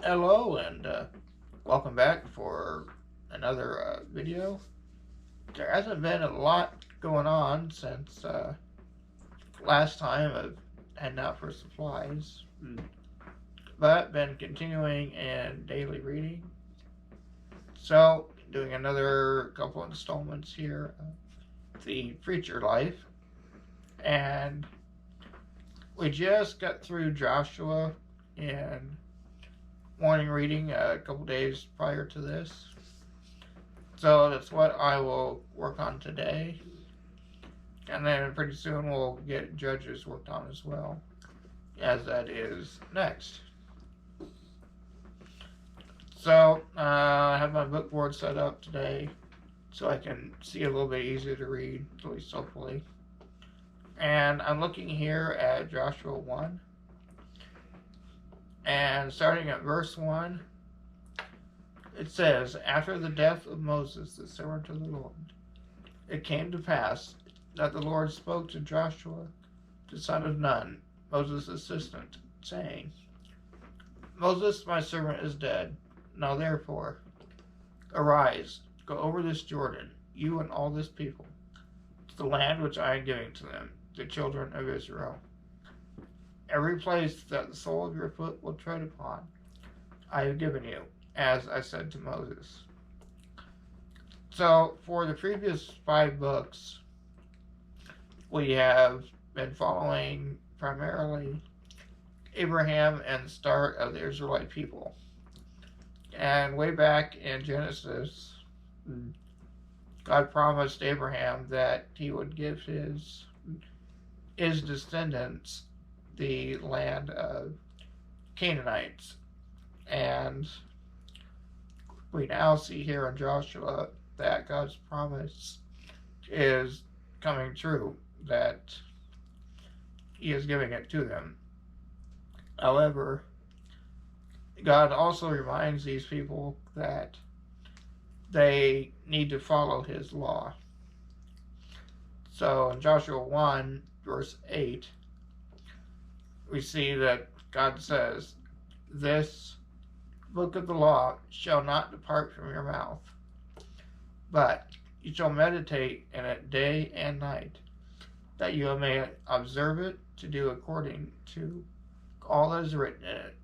Hello and welcome back for another video. There hasn't been a lot going on since last time of heading out for supplies, but been continuing in daily reading. So, doing another couple installments here of the Preacher Life, and we just got through Joshua in morning reading a couple days prior to this. So that's what I will work on today. And then pretty soon we'll get Judges worked on as well, as that is next. So I have my book board set up today so I can see a little bit easier to read, at least hopefully. And I'm looking here at Joshua 1. And starting at verse 1, it says, "After the death of Moses, the servant of the Lord, it came to pass that the Lord spoke to Joshua, the son of Nun, Moses' assistant, saying, Moses, my servant, is dead. Now therefore, arise, go over this Jordan, you and all this people, to the land which I am giving to them, the children of Israel. Every place that the sole of your foot will tread upon, I have given you, as I said to Moses." So, for the previous 5 books, we have been following primarily Abraham and the start of the Israelite people. And way back in Genesis, God promised Abraham that he would give his descendants the land of Canaanites. And we now see here in Joshua that God's promise is coming true, that he is giving it to them. However, God also reminds these people that they need to follow his law. So in Joshua 1, verse 8, we see that God says, "This book of the law shall not depart from your mouth, but you shall meditate in it day and night, that you may observe it to do according to all that is written in it.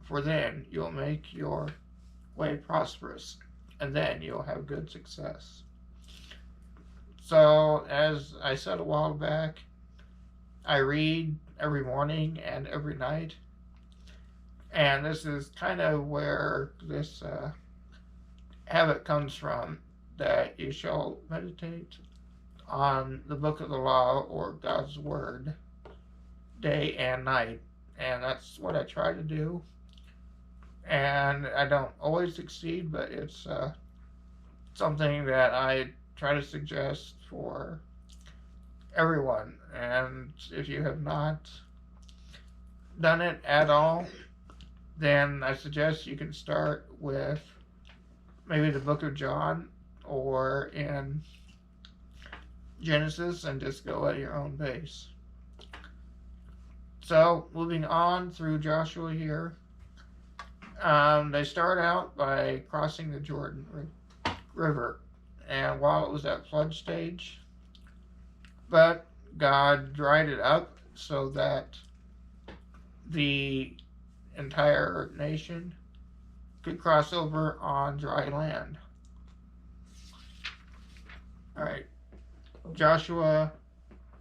For then you'll make your way prosperous, and then you'll have good success." So, as I said a while back, I read every morning and every night. And this is kind of where this habit comes from, that you shall meditate on the book of the law or God's word day and night. And that's what I try to do. And I don't always succeed, but it's something that I try to suggest for everyone. And if you have not done it at all, then I suggest you can start with maybe the book of John or in Genesis and just go at your own pace. So, moving on through Joshua here, they start out by crossing the Jordan River, and while it was at flood stage, but God dried it up so that the entire nation could cross over on dry land. All right, Joshua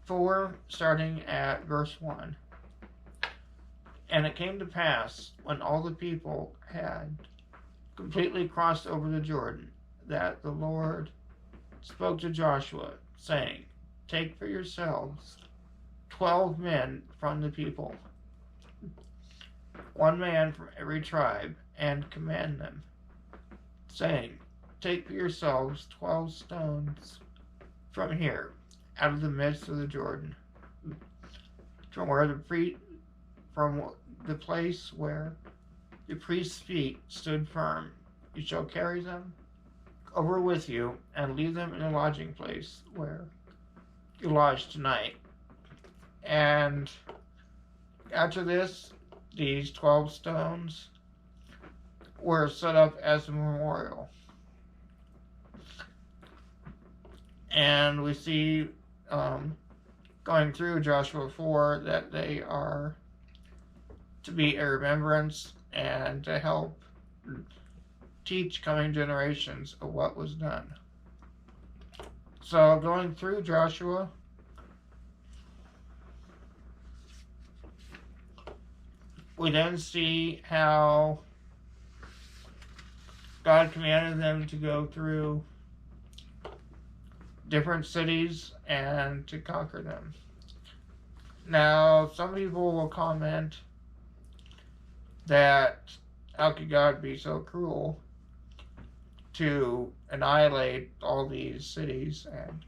4, starting at verse 1. "And it came to pass, when all the people had completely crossed over the Jordan, that the Lord spoke to Joshua, saying, Take for yourselves 12 men from the people, one man from every tribe, and command them, saying, Take for yourselves 12 stones from here, out of the midst of the Jordan, from the place where the priest's feet stood firm. You shall carry them over with you, and leave them in a lodging place where you lodge tonight. And after this, these 12 stones were set up as a memorial. And we see going through Joshua 4 that they are to be a remembrance and to help teach coming generations of what was done. So going through Joshua, we then see how God commanded them to go through different cities and to conquer them. Now, some people will comment that how could God be so cruel to annihilate all these cities and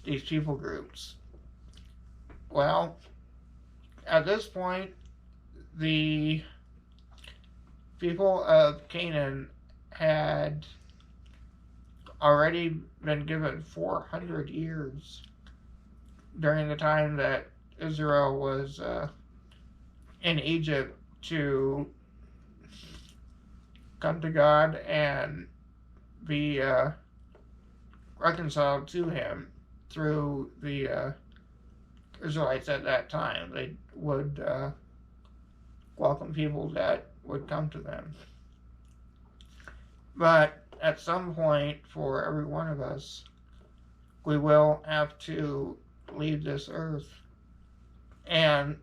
these people groups? Well, at this point, the people of Canaan had already been given 400 years during the time that Israel was in Egypt to come to God and be reconciled to Him through the Israelites at that time. They would welcome people that would come to them. But at some point, for every one of us, we will have to leave this earth and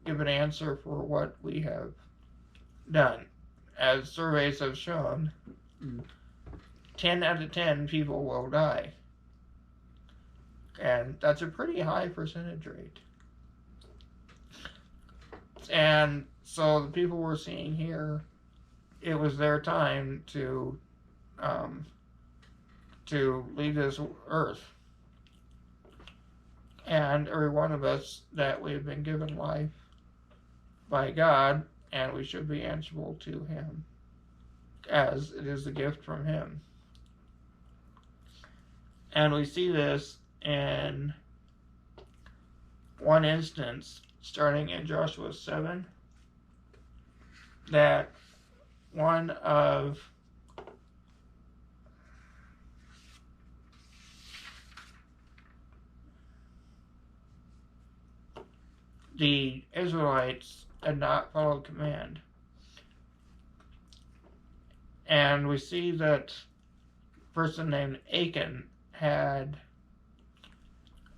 give an answer for what we have done. As surveys have shown, 10 out of 10 people will die. And that's a pretty high percentage rate. And so the people we're seeing here, it was their time to leave this earth. And every one of us that we've been given life by God, and we should be answerable to Him, as it is a gift from Him. And we see this in one instance, starting in Joshua 7, that one of the Israelites had not followed command. And we see that a person named Achan had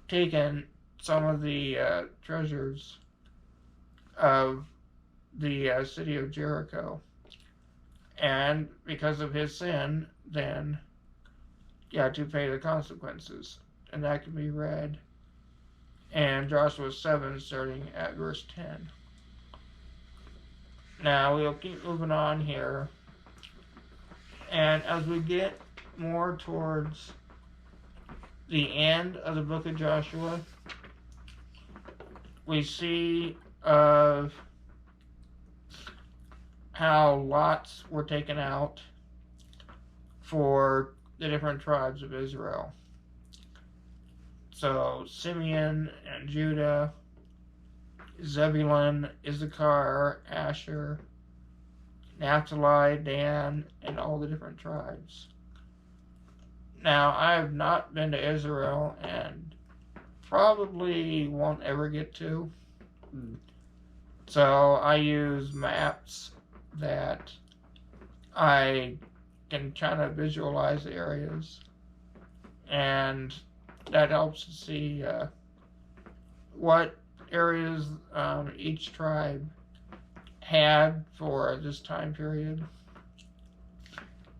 taken some of the treasures of the city of Jericho. And because of his sin, then he had to pay the consequences. And that can be read in Joshua 7, starting at verse 10. Now, we'll keep moving on here. And as we get more towards the end of the book of Joshua, we see of how lots were taken out for the different tribes of Israel. So Simeon and Judah, Zebulun, Issachar, Asher, Naphtali, Dan, and all the different tribes. Now, I have not been to Israel and probably won't ever get to. So I use maps that I can kind of visualize the areas, and that helps to see what areas each tribe had for this time period.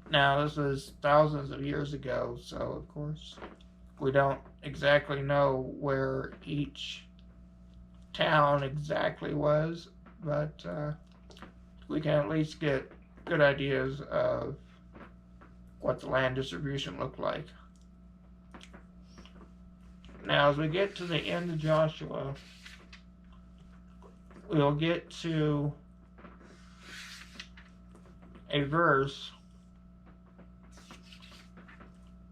Now, this was thousands of years ago, so of course we don't exactly know where each town exactly was, but we can at least get good ideas of what the land distribution looked like. Now, as we get to the end of Joshua, we'll get to a verse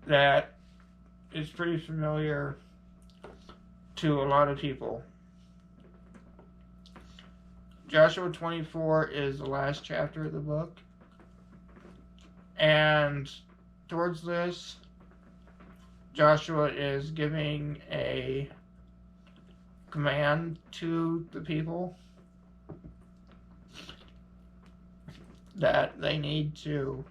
that is pretty familiar to a lot of people. Joshua 24 is the last chapter of the book, And towards this, Joshua is giving a command to the people that they need to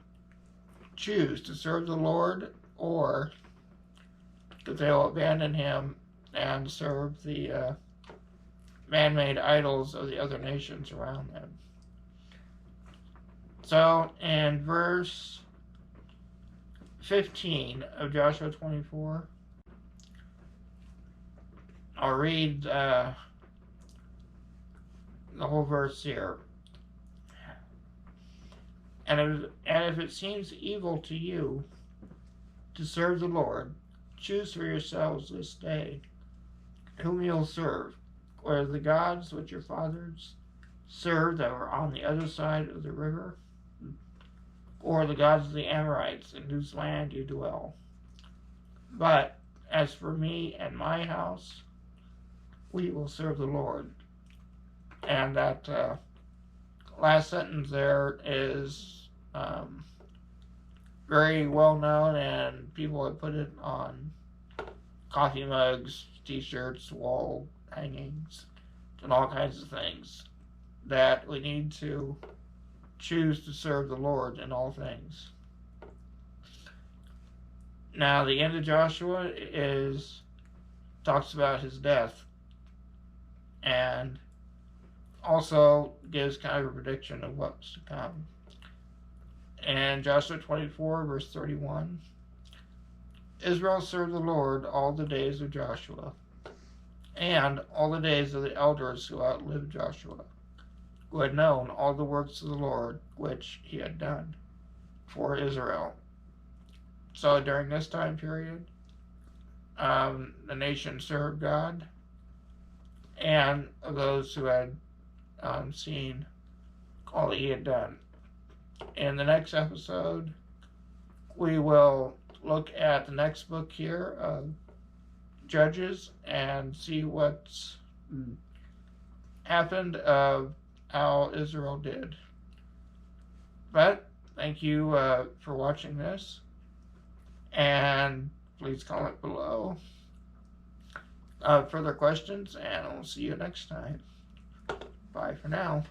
choose to serve the Lord, or that they will abandon him and serve the man-made idols of the other nations around them. So in verse 15 of Joshua 24, I'll read the whole verse here. And if it seems evil to you to serve the Lord, choose for yourselves this day whom you'll serve, whether the gods which your fathers served that were on the other side of the river, or the gods of the Amorites in whose land you dwell. But as for me and my house, we will serve the Lord. And that last sentence there is very well known, and people have put it on coffee mugs, t-shirts, wall hangings, and all kinds of things, that we need to choose to serve the Lord in all things. Now, the end of Joshua talks about his death, and also gives kind of a prediction of what's to come. And Joshua 24, verse 31, Israel served the Lord all the days of Joshua, and all the days of the elders who outlived Joshua, who had known all the works of the Lord which he had done for Israel. So during this time period, the nation served God, and those who had seen all that he had done. In the next episode, we will look at the next book here of Judges and see what's happened of how Israel did. But thank you for watching this, and please comment below further questions, and I'll see you next time. Bye for now.